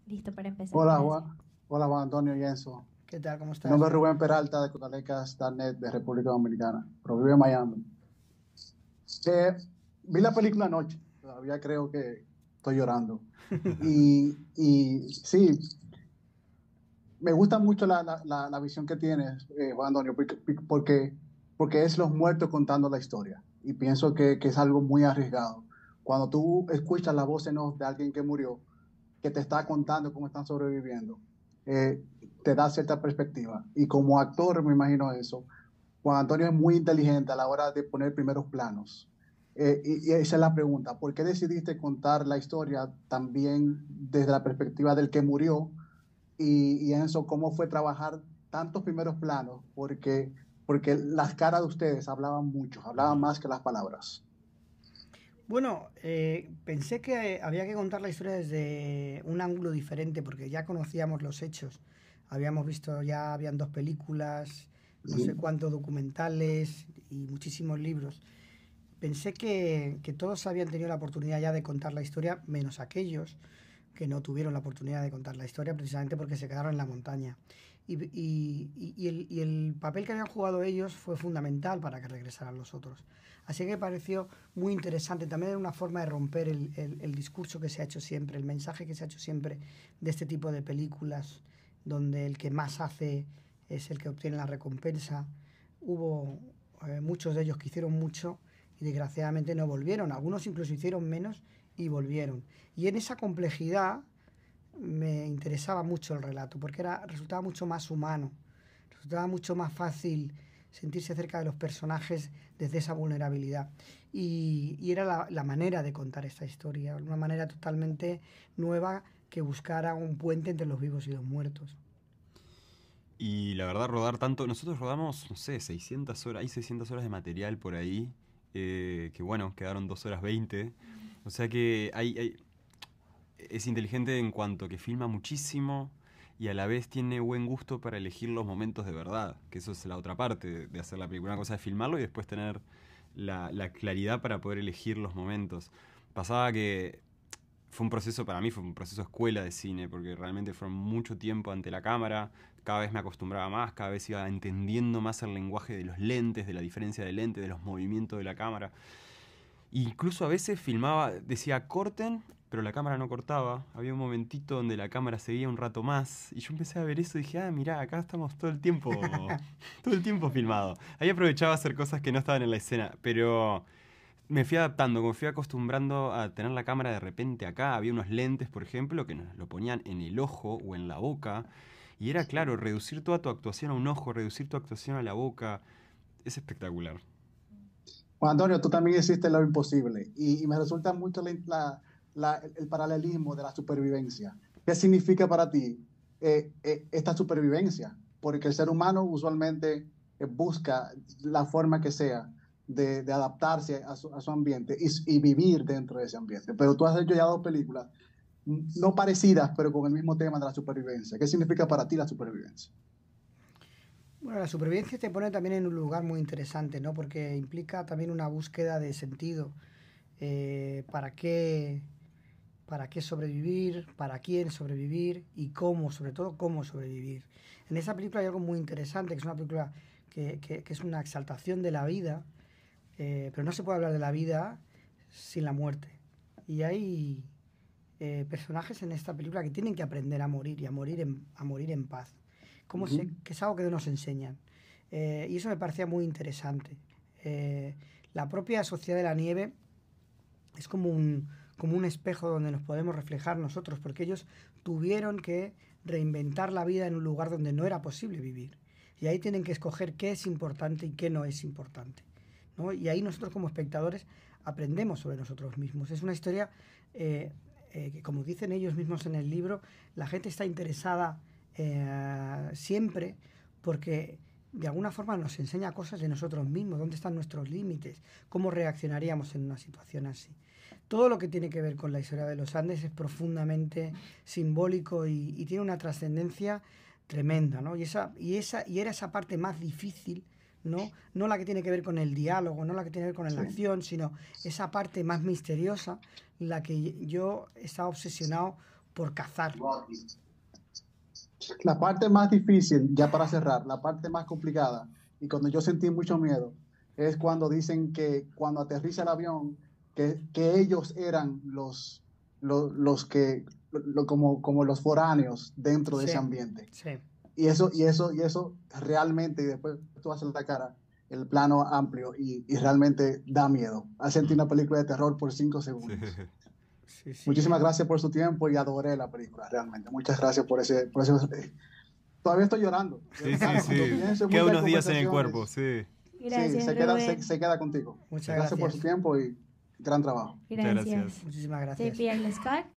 Listo para empezar, Hola gracias. Juan, hola Juan Antonio y Enzo. ¿Qué tal? ¿Cómo Mi nombre estás? es Rubén Peralta de Cotalecas.net de República Dominicana, pero vivo en Miami. Eh, Vi la película anoche, todavía creo que estoy llorando. Y sí, me gusta mucho la visión que tienes, Juan Antonio, porque es los muertos contando la historia. Y pienso que es algo muy arriesgado. Cuando tú escuchas la voz en off de alguien que murió, que te está contando cómo están sobreviviendo, eh, te da cierta perspectiva. Y como actor, me imagino eso. Juan Antonio es muy inteligente a la hora de poner primeros planos. Y esa es la pregunta, ¿por qué decidiste contar la historia también desde la perspectiva del que murió? Y en eso, ¿cómo fue trabajar tantos primeros planos? Porque las caras de ustedes hablaban mucho, hablaban más que las palabras. Bueno, pensé que había que contar la historia desde un ángulo diferente porque ya conocíamos los hechos. Habíamos visto, ya habían dos películas, no sé Ujú. cuántos documentales y muchísimos libros. Pensé que todos habían tenido la oportunidad ya de contar la historia, menos aquellos que no tuvieron la oportunidad de contar la historia precisamente porque se quedaron en la montaña. Y el papel que habían jugado ellos fue fundamental para que regresaran los otros. Así que me pareció muy interesante. También era una forma de romper el discurso que se ha hecho siempre, el mensaje que se ha hecho siempre de este tipo de películas, donde el que más hace es el que obtiene la recompensa. Hubo muchos de ellos que hicieron mucho y desgraciadamente no volvieron. Algunos incluso hicieron menos y volvieron. Y en esa complejidad me interesaba mucho el relato, porque resultaba mucho más humano, resultaba mucho más fácil sentirse cerca de los personajes desde esa vulnerabilidad. Y era la manera de contar esta historia, una manera totalmente nueva que buscara un puente entre los vivos y los muertos. Y la verdad, rodar tanto. Nosotros rodamos, no sé, 600 horas. Hay 600 horas de material por ahí. Que bueno, quedaron 2 horas 20. O sea que es inteligente en cuanto que filma muchísimo y a la vez tiene buen gusto para elegir los momentos de verdad. Que eso es la otra parte de hacer la película. Una cosa es filmarlo y después tener la claridad para poder elegir los momentos. Pasaba que fue un proceso, para mí fue un proceso escuela de cine, porque realmente fueron mucho tiempo ante la cámara, cada vez me acostumbraba más, cada vez iba entendiendo más el lenguaje de los lentes, de la diferencia de lente, de los movimientos de la cámara. Incluso a veces filmaba, decía corten, pero la cámara no cortaba. Había un momentito donde la cámara seguía un rato más. Y yo empecé a ver eso y dije, ah, mirá, acá estamos todo el tiempo filmado. Ahí aprovechaba a hacer cosas que no estaban en la escena, pero me fui adaptando, me fui acostumbrando a tener la cámara de repente acá. Había unos lentes, por ejemplo, que nos lo ponían en el ojo o en la boca. Y era claro, reducir toda tu actuación a un ojo, reducir tu actuación a la boca. Es espectacular. Juan Antonio, tú también hiciste lo imposible y me resulta mucho el paralelismo de la supervivencia. ¿Qué significa para ti esta supervivencia? Porque el ser humano usualmente busca la forma que sea de adaptarse a su ambiente y vivir dentro de ese ambiente. Pero tú has hecho ya dos películas, no parecidas, pero con el mismo tema de la supervivencia. ¿Qué significa para ti la supervivencia? Bueno, la supervivencia te pone también en un lugar muy interesante, ¿no? Porque implica también una búsqueda de sentido. ¿Para qué? ¿Para qué sobrevivir? ¿Para quién sobrevivir? Y cómo, sobre todo, cómo sobrevivir. En esa película hay algo muy interesante, que es una película que es una exaltación de la vida, pero no se puede hablar de la vida sin la muerte. Y hay personajes en esta película que tienen que aprender a morir y a morir en paz. Ujú. Que es algo que no nos enseñan. Y eso me parecía muy interesante. Eh, la propia Sociedad de la Nieve es como un espejo donde nos podemos reflejar nosotros, porque ellos tuvieron que reinventar la vida en un lugar donde no era posible vivir. Y ahí tienen que escoger qué es importante y qué no es importante, ¿no? Y ahí nosotros como espectadores aprendemos sobre nosotros mismos. Es una historia que, como dicen ellos mismos en el libro, la gente está interesada siempre porque de alguna forma nos enseña cosas de nosotros mismos, dónde están nuestros límites, cómo reaccionaríamos en una situación así. Todo lo que tiene que ver con la historia de los Andes es profundamente simbólico y tiene una trascendencia tremenda, ¿no? Y era esa parte más difícil, ¿no? No la que tiene que ver con el diálogo, no la que tiene que ver con la Sí. acción, sino esa parte más misteriosa, la que yo estaba obsesionado por cazar. La parte más difícil, ya para cerrar, la parte más complicada, y cuando yo sentí mucho miedo, es cuando dicen que cuando aterriza el avión, que ellos eran como los foráneos dentro de Sí, ese ambiente. sí. Y eso realmente, y después tú haces la cara, el plano amplio, y realmente da miedo. Al sentir una película de terror por 5 segundos. Sí, sí. Muchísimas gracias por su tiempo y adoré la película, realmente. Muchas gracias por ese. Todavía estoy llorando. Sí, sí, Cuando sí. pienso en Queda muchas unos días en el conversaciones, cuerpo, sí. sí, Gracias, se queda, Rubén. se queda contigo. Muchas Gracias por su gracias. tiempo y gran trabajo. Muchas Gracias. gracias. Muchísimas JP gracias. and Scott.